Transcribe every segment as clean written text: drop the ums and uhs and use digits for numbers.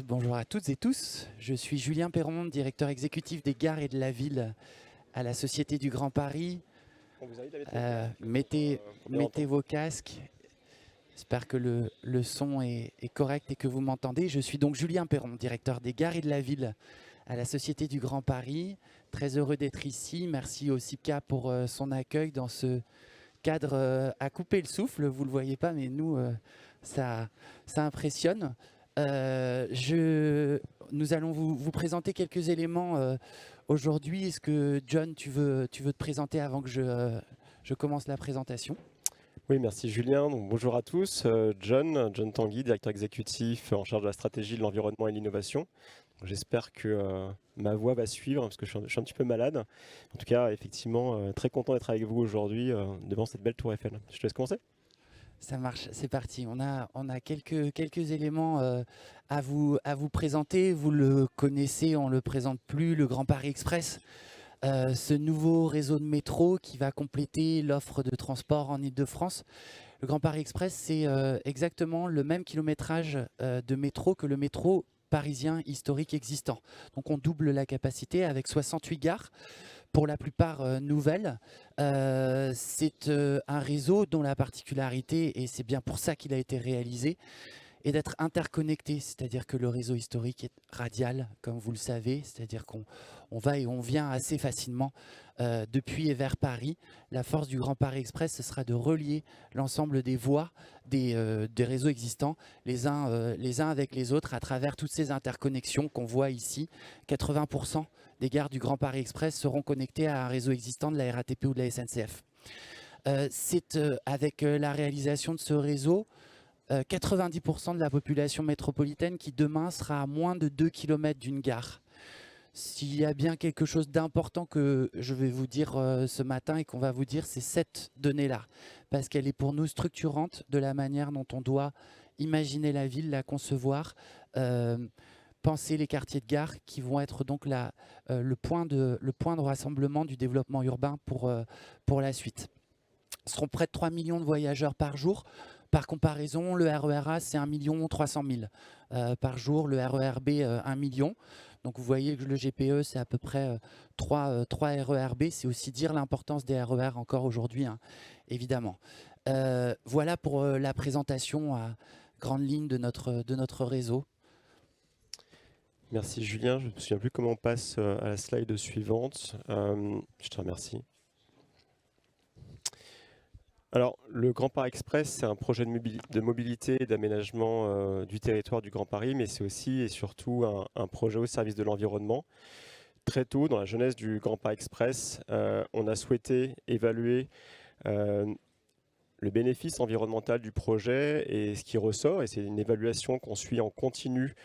bonjour à toutes et tous. Je suis Julien Perron, directeur exécutif des gares et de la ville à la Société du Grand Paris. On vous invite à mettre vos casques Mettez, pour bien mettez entendre. vos casques. J'espère que le son est correct et que vous m'entendez. Je suis donc Julien Perron, directeur des gares et de la ville à la Société du Grand Paris. Très heureux d'être ici. Merci au CIPCA pour son accueil dans ce cadre à couper le souffle. Vous ne le voyez pas, mais nous, ça impressionne. Nous allons vous présenter quelques éléments aujourd'hui. Est-ce que John, tu veux te présenter avant que je commence la présentation? Oui, merci Julien. Donc, bonjour à tous. John Tanguy, directeur exécutif en charge de la stratégie de l'environnement et de l'innovation. J'espère que ma voix va suivre parce que je suis un petit peu malade. En tout cas, effectivement, très content d'être avec vous aujourd'hui devant cette belle tour Eiffel. Je te laisse commencer. Ça marche, c'est parti. On a quelques éléments à vous présenter. Vous le connaissez, on ne le présente plus, le Grand Paris Express. Ce nouveau réseau de métro qui va compléter l'offre de transport en Île-de-France. Le Grand Paris Express, c'est exactement le même kilométrage de métro que le métro parisien historique existant. Donc on double la capacité avec 68 gares, pour la plupart nouvelles. C'est un réseau dont la particularité, et c'est bien pour ça qu'il a été réalisé, et d'être interconnecté, c'est-à-dire que le réseau historique est radial, comme vous le savez, c'est-à-dire qu'on va et on vient assez facilement depuis et vers Paris. La force du Grand Paris Express, ce sera de relier l'ensemble des voies des réseaux existants, les uns avec les autres, à travers toutes ces interconnexions qu'on voit ici. 80% des gares du Grand Paris Express seront connectées à un réseau existant de la RATP ou de la SNCF. C'est avec la réalisation de ce réseau, 90% de la population métropolitaine qui demain sera à moins de 2 km d'une gare. S'il y a bien quelque chose d'important que je vais vous dire ce matin et qu'on va vous dire, c'est cette donnée-là, parce qu'elle est pour nous structurante de la manière dont on doit imaginer la ville, la concevoir, penser les quartiers de gare qui vont être donc le point de rassemblement du développement urbain pour la suite. Ce seront près de 3 millions de voyageurs par jour. Par comparaison, le RER A, c'est 1 300 000 par jour, le RER B, 1 million. Donc vous voyez que le GPE, c'est à peu près 3 RER B. C'est aussi dire l'importance des RER encore aujourd'hui, hein, évidemment. Voilà pour la présentation à grande ligne de notre réseau. Merci Julien. Je ne me souviens plus comment on passe à la slide suivante. Je te remercie. Alors, le Grand Paris Express, c'est un projet de mobilité et d'aménagement du territoire du Grand Paris, mais c'est aussi et surtout un projet au service de l'environnement. Très tôt, dans la jeunesse du Grand Paris Express, on a souhaité évaluer le bénéfice environnemental du projet et ce qui ressort, et c'est une évaluation qu'on suit en continu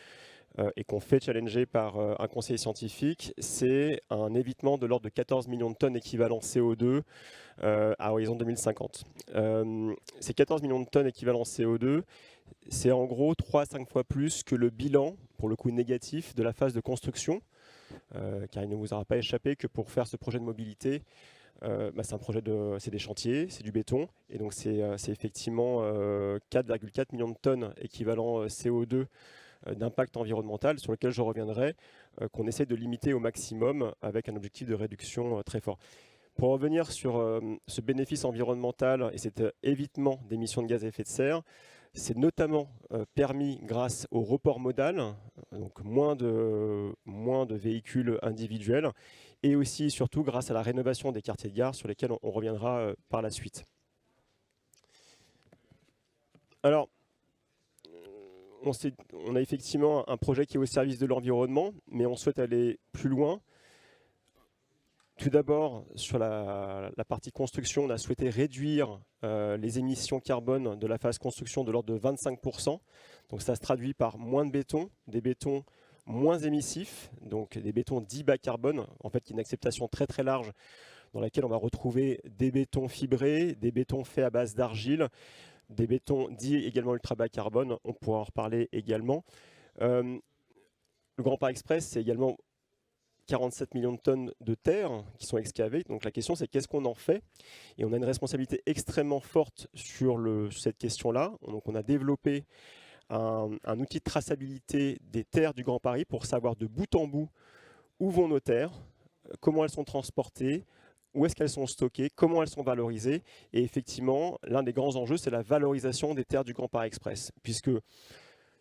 et qu'on fait challenger par un conseiller scientifique, c'est un évitement de l'ordre de 14 millions de tonnes équivalent CO2 à horizon 2050. Ces 14 millions de tonnes équivalent CO2, c'est en gros 3 à 5 fois plus que le bilan, pour le coup négatif, de la phase de construction, car il ne vous aura pas échappé que pour faire ce projet de mobilité, c'est des chantiers, c'est du béton, et donc c'est effectivement 4,4 millions de tonnes équivalent CO2 d'impact environnemental sur lequel je reviendrai, qu'on essaie de limiter au maximum avec un objectif de réduction très fort. Pour revenir sur ce bénéfice environnemental et cet évitement d'émissions de gaz à effet de serre, c'est notamment permis grâce au report modal, donc moins de véhicules individuels, et aussi et surtout grâce à la rénovation des quartiers de gare sur lesquels on reviendra par la suite. Alors, on a effectivement un projet qui est au service de l'environnement, mais on souhaite aller plus loin. Tout d'abord, sur la partie construction, on a souhaité réduire les émissions carbone de la phase construction de l'ordre de 25%. Donc ça se traduit par moins de béton, des bétons moins émissifs, donc des bétons dits bas carbone, en fait qui est une acceptation très très large dans laquelle on va retrouver des bétons fibrés, des bétons faits à base d'argile, des bétons dits également ultra bas carbone, on pourra en reparler également. Le Grand Paris Express, c'est également 47 millions de tonnes de terre qui sont excavées. Donc la question, c'est qu'est-ce qu'on en fait? Et on a une responsabilité extrêmement forte sur cette question-là. Donc on a développé un outil de traçabilité des terres du Grand Paris pour savoir de bout en bout où vont nos terres, comment elles sont transportées, où est-ce qu'elles sont stockées, comment elles sont valorisées. Et effectivement, l'un des grands enjeux, c'est la valorisation des terres du Grand Paris Express, puisque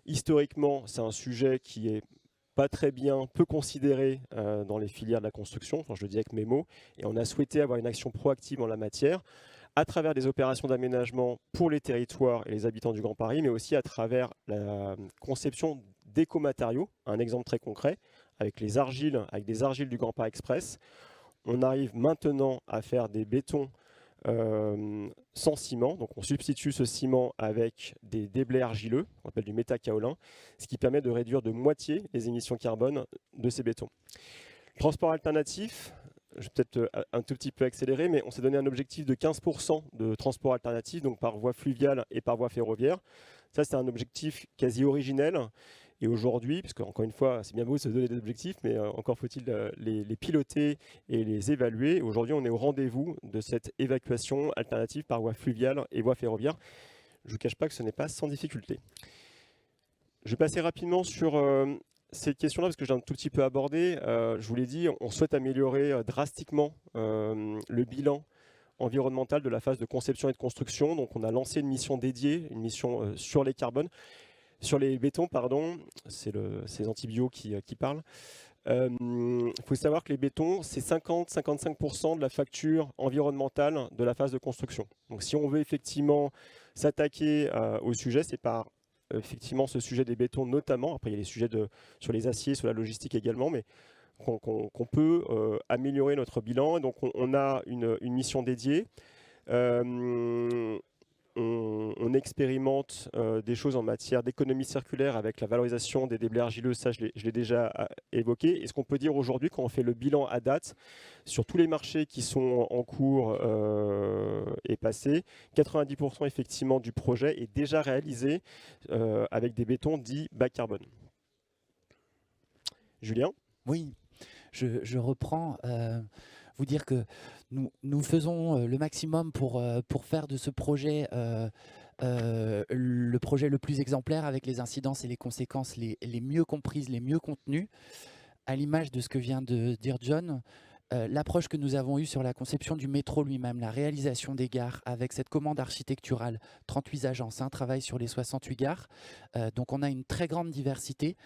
historiquement, c'est un sujet qui est pas très bien, peu considéré dans les filières de la construction, enfin, je le dis avec mes mots, et on a souhaité avoir une action proactive en la matière, à travers des opérations d'aménagement pour les territoires et les habitants du Grand Paris, mais aussi à travers la conception d'écomatériaux. Un exemple très concret, avec des argiles du Grand Paris Express, on arrive maintenant à faire des bétons sans ciment, donc on substitue ce ciment avec des déblais argileux, on appelle du métakaolin, ce qui permet de réduire de moitié les émissions carbone de ces bétons. Transport alternatif, je vais peut-être un tout petit peu accélérer, mais on s'est donné un objectif de 15% de transport alternatif, donc par voie fluviale et par voie ferroviaire. Ça, c'est un objectif quasi originel. Et aujourd'hui, puisque encore une fois, c'est bien beau de se donner des objectifs, mais encore faut-il les piloter et les évaluer. Aujourd'hui, on est au rendez-vous de cette évacuation alternative par voie fluviale et voie ferroviaire. Je ne vous cache pas que ce n'est pas sans difficulté. Je vais passer rapidement sur cette question-là, parce que j'ai un tout petit peu abordé. Je vous l'ai dit, on souhaite améliorer drastiquement le bilan environnemental de la phase de conception et de construction. Donc on a lancé une mission dédiée, une mission sur les carbones. Sur les bétons, pardon, c'est les antibiotiques qui parlent. Il faut savoir que les bétons, c'est 50-55% de la facture environnementale de la phase de construction. Donc si on veut effectivement s'attaquer au sujet, c'est par effectivement ce sujet des bétons notamment. Après, il y a les sujets sur les aciers, sur la logistique également, mais qu'on peut améliorer notre bilan. Et donc on a une mission dédiée. On expérimente des choses en matière d'économie circulaire avec la valorisation des déblais argileux, ça je l'ai déjà évoqué. Et ce qu'on peut dire aujourd'hui, quand on fait le bilan à date, sur tous les marchés qui sont en cours et passés, 90% effectivement du projet est déjà réalisé avec des bétons dits bas carbone. Julien ? Oui, je reprends. Vous dire que nous faisons le maximum pour faire de ce projet le projet le plus exemplaire, avec les incidences et les conséquences les mieux comprises, les mieux contenues. À l'image de ce que vient de dire John, l'approche que nous avons eue sur la conception du métro lui-même, la réalisation des gares avec cette commande architecturale, 38 agences, travaillent sur les 68 gares. Donc on a une très grande diversité.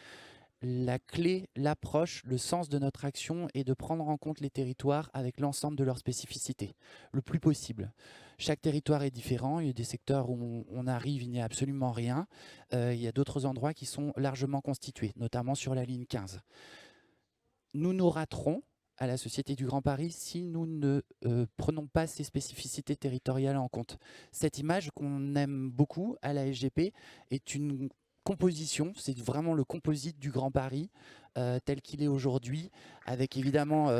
La clé, l'approche, le sens de notre action est de prendre en compte les territoires avec l'ensemble de leurs spécificités, le plus possible. Chaque territoire est différent, il y a des secteurs où on arrive, il n'y a absolument rien. Il y a d'autres endroits qui sont largement constitués, notamment sur la ligne 15. Nous nous raterons à la Société du Grand Paris si nous ne prenons pas ces spécificités territoriales en compte. Cette image qu'on aime beaucoup à la SGP est une composition, c'est vraiment le composite du Grand Paris tel qu'il est aujourd'hui, avec évidemment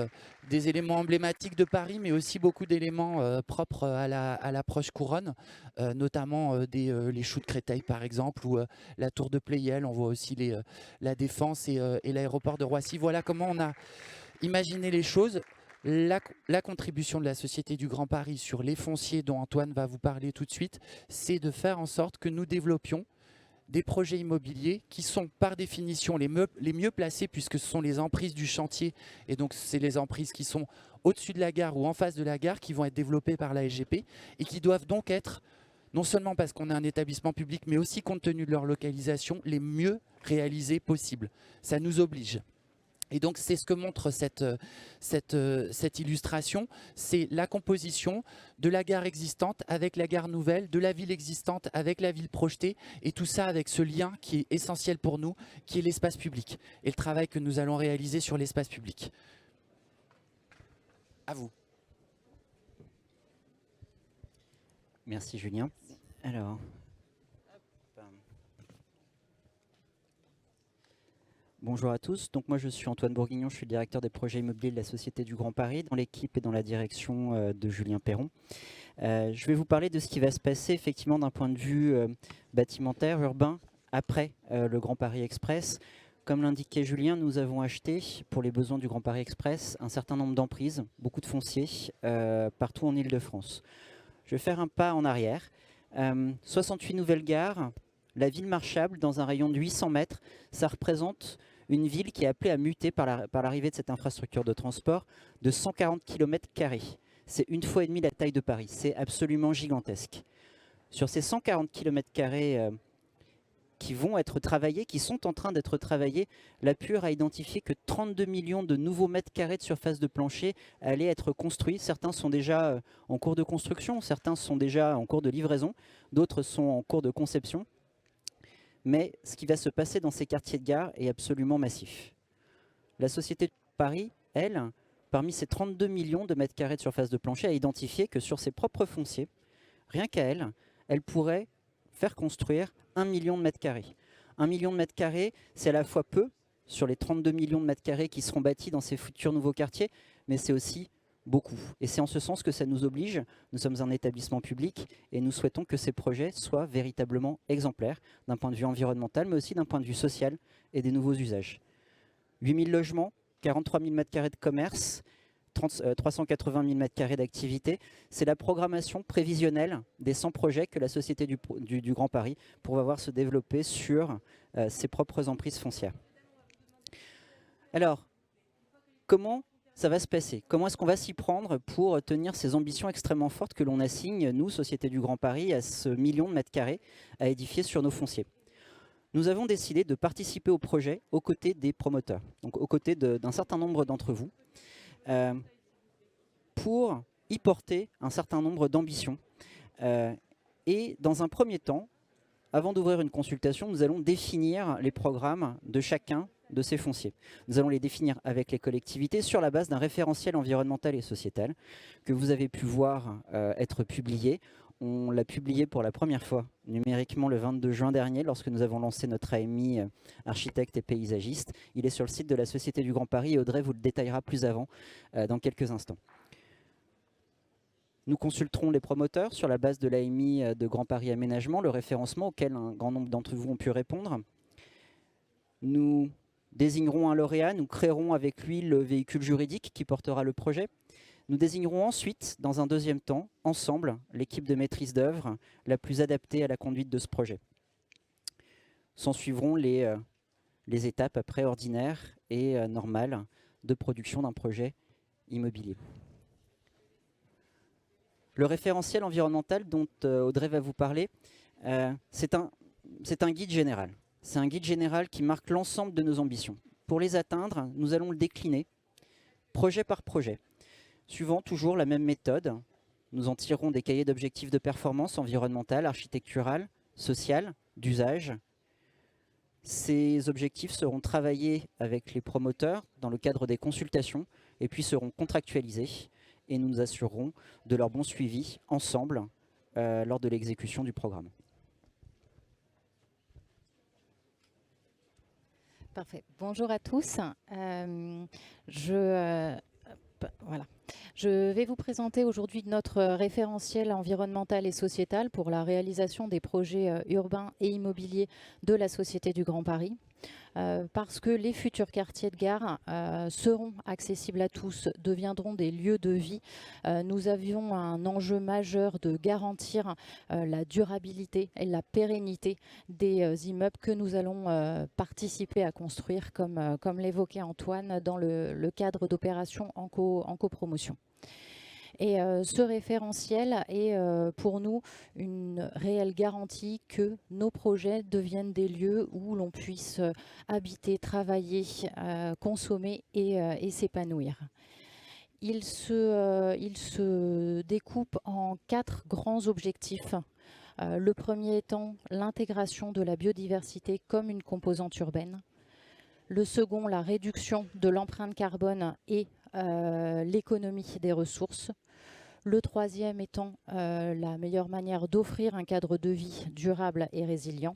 des éléments emblématiques de Paris, mais aussi beaucoup d'éléments propres à l'approche couronne, notamment les choux de Créteil par exemple, ou la tour de Pleyel. On voit aussi la Défense et l'aéroport de Roissy. Voilà comment on a imaginé les choses. La contribution de la Société du Grand Paris sur les fonciers dont Antoine va vous parler tout de suite, c'est de faire en sorte que nous développions des projets immobiliers qui sont par définition les mieux placés, puisque ce sont les emprises du chantier, et donc c'est les emprises qui sont au-dessus de la gare ou en face de la gare qui vont être développées par la SGP et qui doivent donc être, non seulement parce qu'on est un établissement public, mais aussi compte tenu de leur localisation, les mieux réalisées possibles. Ça nous oblige. Et donc c'est ce que montre cette illustration, c'est la composition de la gare existante avec la gare nouvelle, de la ville existante avec la ville projetée, et tout ça avec ce lien qui est essentiel pour nous, qui est l'espace public, et le travail que nous allons réaliser sur l'espace public. À vous. Merci Julien. Alors... Bonjour à tous, donc moi je suis Antoine Bourguignon, je suis le directeur des projets immobiliers de la Société du Grand Paris, dans l'équipe et dans la direction de Julien Perron. Je vais vous parler de ce qui va se passer effectivement d'un point de vue bâtimentaire, urbain, après le Grand Paris Express. Comme l'indiquait Julien, nous avons acheté, pour les besoins du Grand Paris Express, un certain nombre d'emprises, beaucoup de fonciers, partout en Île-de-France. Je vais faire un pas en arrière. 68 nouvelles gares, la ville marchable, dans un rayon de 800 mètres, ça représente une ville qui est appelée à muter par l'arrivée de cette infrastructure de transport de 140 km². C'est 1,5 fois la taille de Paris, c'est absolument gigantesque. Sur ces 140 km² qui vont être travaillés, qui sont en train d'être travaillés, la PUR a identifié que 32 millions de nouveaux mètres carrés de surface de plancher allaient être construits. Certains sont déjà en cours de construction, certains sont déjà en cours de livraison, d'autres sont en cours de conception. Mais ce qui va se passer dans ces quartiers de gare est absolument massif. La Société de Paris, elle, parmi ces 32 millions de mètres carrés de surface de plancher, a identifié que sur ses propres fonciers, rien qu'à elle, elle pourrait faire construire 1 million de mètres carrés. 1 million de mètres carrés, c'est à la fois peu sur les 32 millions de mètres carrés qui seront bâtis dans ces futurs nouveaux quartiers, mais c'est aussi beaucoup. Et c'est en ce sens que ça nous oblige. Nous sommes un établissement public et nous souhaitons que ces projets soient véritablement exemplaires d'un point de vue environnemental, mais aussi d'un point de vue social et des nouveaux usages. 8 000 logements, 43 000 mètres carrés de commerce, 380 000 mètres carrés d'activité. C'est la programmation prévisionnelle des 100 projets que la Société du Grand Paris pourra voir se développer sur ses propres emprises foncières. Alors, comment ça va se passer? Comment est-ce qu'on va s'y prendre pour tenir ces ambitions extrêmement fortes que l'on assigne, nous, Société du Grand Paris, à ce million de mètres carrés à édifier sur nos fonciers? Nous avons décidé de participer au projet aux côtés des promoteurs, donc aux côtés d'un certain nombre d'entre vous, pour y porter un certain nombre d'ambitions. Et dans un premier temps, avant d'ouvrir une consultation, nous allons définir les programmes de chacun de ces fonciers. Nous allons les définir avec les collectivités sur la base d'un référentiel environnemental et sociétal que vous avez pu voir être publié. On l'a publié pour la première fois numériquement le 22 juin dernier lorsque nous avons lancé notre AMI architecte et paysagiste. Il est sur le site de la Société du Grand Paris et Audrey vous le détaillera plus avant dans quelques instants. Nous consulterons les promoteurs sur la base de l'AMI de Grand Paris Aménagement, le référencement auquel un grand nombre d'entre vous ont pu répondre. Nous désignerons un lauréat, nous créerons avec lui le véhicule juridique qui portera le projet. Nous désignerons ensuite, dans un deuxième temps, ensemble, l'équipe de maîtrise d'œuvre la plus adaptée à la conduite de ce projet. S'en suivront les étapes après ordinaires et normales de production d'un projet immobilier. Le référentiel environnemental dont Audrey va vous parler, c'est un guide général. C'est un guide général qui marque l'ensemble de nos ambitions. Pour les atteindre, nous allons le décliner projet par projet. Suivant toujours la même méthode, nous en tirerons des cahiers d'objectifs de performance environnementale, architecturale, sociale, d'usage. Ces objectifs seront travaillés avec les promoteurs dans le cadre des consultations et puis seront contractualisés et nous nous assurerons de leur bon suivi ensemble lors de l'exécution du programme. Parfait. Bonjour à tous. Voilà. Je vais vous présenter aujourd'hui notre référentiel environnemental et sociétal pour la réalisation des projets urbains et immobiliers de la Société du Grand Paris. Parce que les futurs quartiers de gare seront accessibles à tous, deviendront des lieux de vie. Nous avions un enjeu majeur de garantir la durabilité et la pérennité des immeubles que nous allons participer à construire, comme l'évoquait Antoine, dans le cadre d'opérations en copromotion. Et ce référentiel est pour nous une réelle garantie que nos projets deviennent des lieux où l'on puisse habiter, travailler, consommer et s'épanouir. Il se découpe en 4 grands objectifs. Le premier étant l'intégration de la biodiversité comme une composante urbaine. Le second, la réduction de l'empreinte carbone et l'économie des ressources. Le troisième étant la meilleure manière d'offrir un cadre de vie durable et résilient.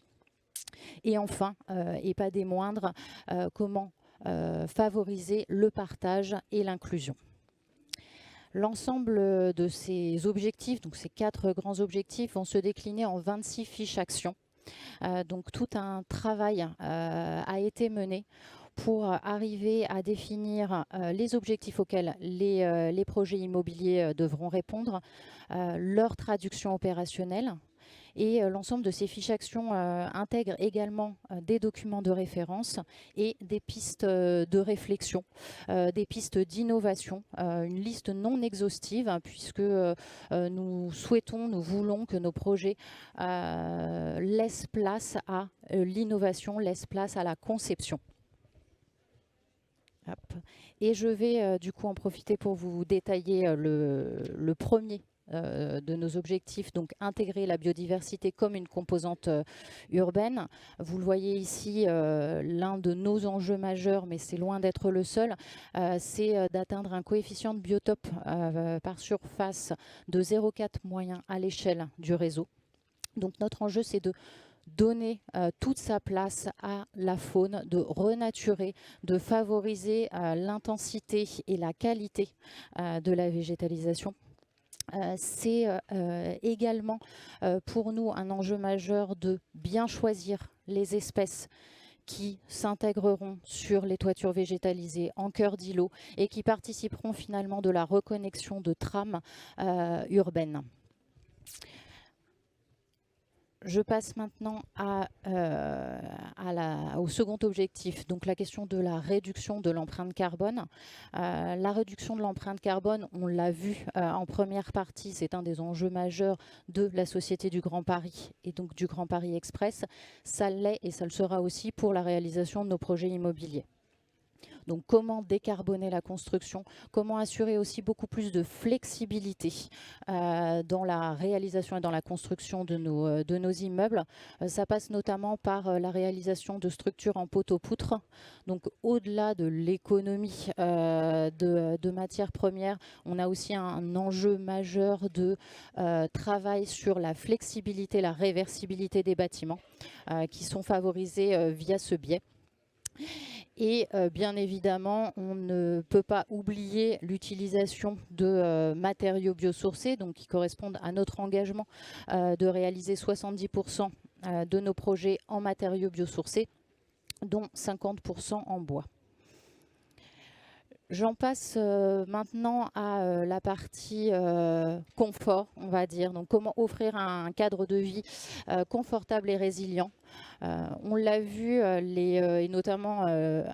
Et enfin, et pas des moindres, comment favoriser le partage et l'inclusion. L'ensemble de ces objectifs, donc ces 4 grands objectifs, vont se décliner en 26 fiches actions. Donc tout un travail a été mené pour arriver à définir les objectifs auxquels les projets immobiliers devront répondre, leur traduction opérationnelle Et l'ensemble de ces fiches actions intègre également des documents de référence et des pistes de réflexion, des pistes d'innovation, une liste non exhaustive, hein, puisque nous souhaitons, nous voulons que nos projets laissent place à l'innovation, laissent place à la conception. Hop. Et je vais du coup en profiter pour vous détailler le premier de nos objectifs, donc intégrer la biodiversité comme une composante urbaine. Vous le voyez ici, l'un de nos enjeux majeurs, mais c'est loin d'être le seul, c'est d'atteindre un coefficient de biotope par surface de 0,4 moyen à l'échelle du réseau. Donc notre enjeu, c'est de donner toute sa place à la faune, de renaturer, de favoriser l'intensité et la qualité de la végétalisation. C'est également pour nous un enjeu majeur de bien choisir les espèces qui s'intégreront sur les toitures végétalisées en cœur d'îlot et qui participeront finalement de la reconnexion de trames urbaines. Je passe maintenant au second objectif, donc la question de la réduction de l'empreinte carbone. La réduction de l'empreinte carbone, on l'a vu en première partie, c'est un des enjeux majeurs de la Société du Grand Paris et donc du Grand Paris Express. Ça l'est et ça le sera aussi pour la réalisation de nos projets immobiliers. Donc comment décarboner la construction, comment assurer aussi beaucoup plus de flexibilité dans la réalisation et dans la construction de nos immeubles. Ça passe notamment par la réalisation de structures en poteau-poutre. Donc au-delà de l'économie de matières premières, on a aussi un enjeu majeur de travail sur la flexibilité, la réversibilité des bâtiments qui sont favorisés via ce biais. Et bien évidemment, on ne peut pas oublier l'utilisation de matériaux biosourcés, donc qui correspondent à notre engagement de réaliser 70% de nos projets en matériaux biosourcés, dont 50% en bois. J'en passe maintenant à la partie confort, on va dire. Donc, comment offrir un cadre de vie confortable et résilient. On l'a vu, et notamment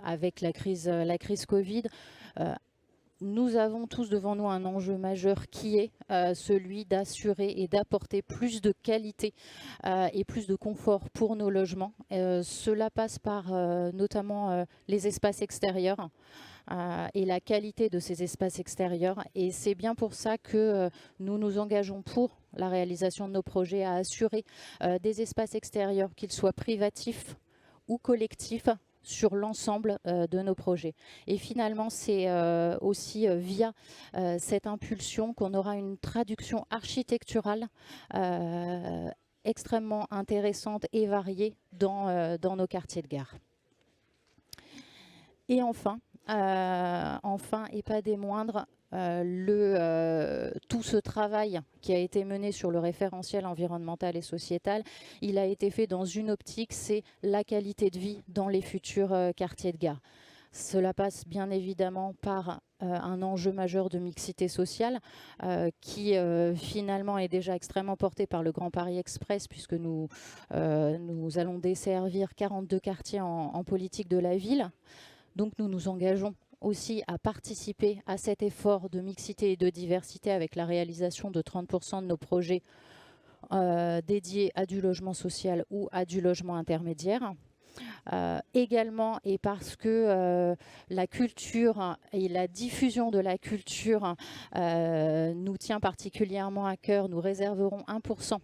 avec la crise Covid, nous avons tous devant nous un enjeu majeur qui est celui d'assurer et d'apporter plus de qualité et plus de confort pour nos logements. Cela passe par notamment les espaces extérieurs. Et la qualité de ces espaces extérieurs. Et c'est bien pour ça que nous nous engageons pour la réalisation de nos projets à assurer des espaces extérieurs, qu'ils soient privatifs ou collectifs, sur l'ensemble de nos projets. Et finalement, c'est aussi via cette impulsion qu'on aura une traduction architecturale extrêmement intéressante et variée dans nos quartiers de gare. Et enfin et pas des moindres, tout ce travail qui a été mené sur le référentiel environnemental et sociétal, il a été fait dans une optique, c'est la qualité de vie dans les futurs quartiers de gare. Cela passe bien évidemment par un enjeu majeur de mixité sociale qui finalement est déjà extrêmement porté par le Grand Paris Express, puisque nous allons desservir 42 quartiers en politique de la ville. Donc nous nous engageons aussi à participer à cet effort de mixité et de diversité avec la réalisation de 30% de nos projets dédiés à du logement social ou à du logement intermédiaire. Également, et parce que la culture et la diffusion de la culture nous tient particulièrement à cœur, nous réserverons 1%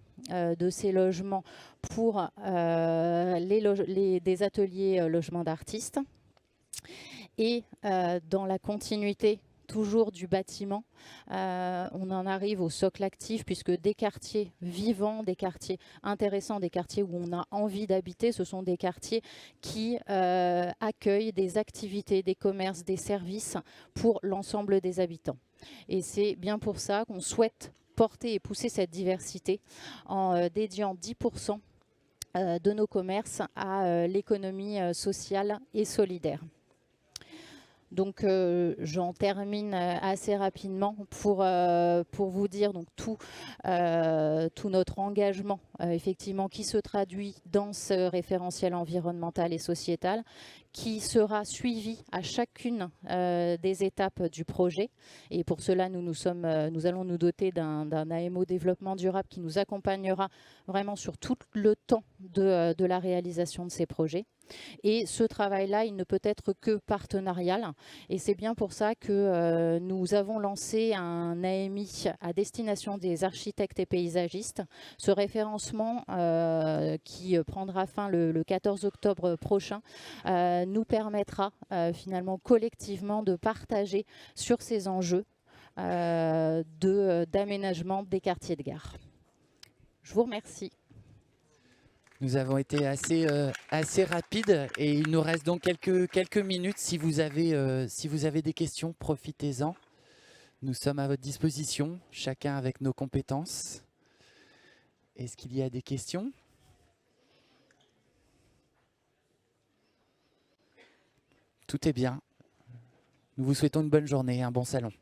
de ces logements pour des ateliers logements d'artistes. Et dans la continuité toujours du bâtiment, on en arrive au socle actif, puisque des quartiers vivants, des quartiers intéressants, des quartiers où on a envie d'habiter, ce sont des quartiers qui accueillent des activités, des commerces, des services pour l'ensemble des habitants. Et c'est bien pour ça qu'on souhaite porter et pousser cette diversité en dédiant 10% de nos commerces à l'économie sociale et solidaire. Donc j'en termine assez rapidement pour vous dire donc tout notre engagement effectivement qui se traduit dans ce référentiel environnemental et sociétal, qui sera suivi à chacune des étapes du projet. Et pour cela, nous allons nous doter d'un AMO développement durable qui nous accompagnera vraiment sur tout le temps de la réalisation de ces projets. Et ce travail-là, il ne peut être que partenarial. Et c'est bien pour ça que nous avons lancé un AMI à destination des architectes et paysagistes. Ce référencement qui prendra fin le 14 octobre prochain nous permettra finalement collectivement de partager sur ces enjeux d'aménagement des quartiers de gare. Je vous remercie. Nous avons été assez rapides et il nous reste donc quelques minutes. Si vous avez des questions, profitez-en. Nous sommes à votre disposition, chacun avec nos compétences. Est-ce qu'il y a des questions ? Tout est bien. Nous vous souhaitons une bonne journée, un bon salon.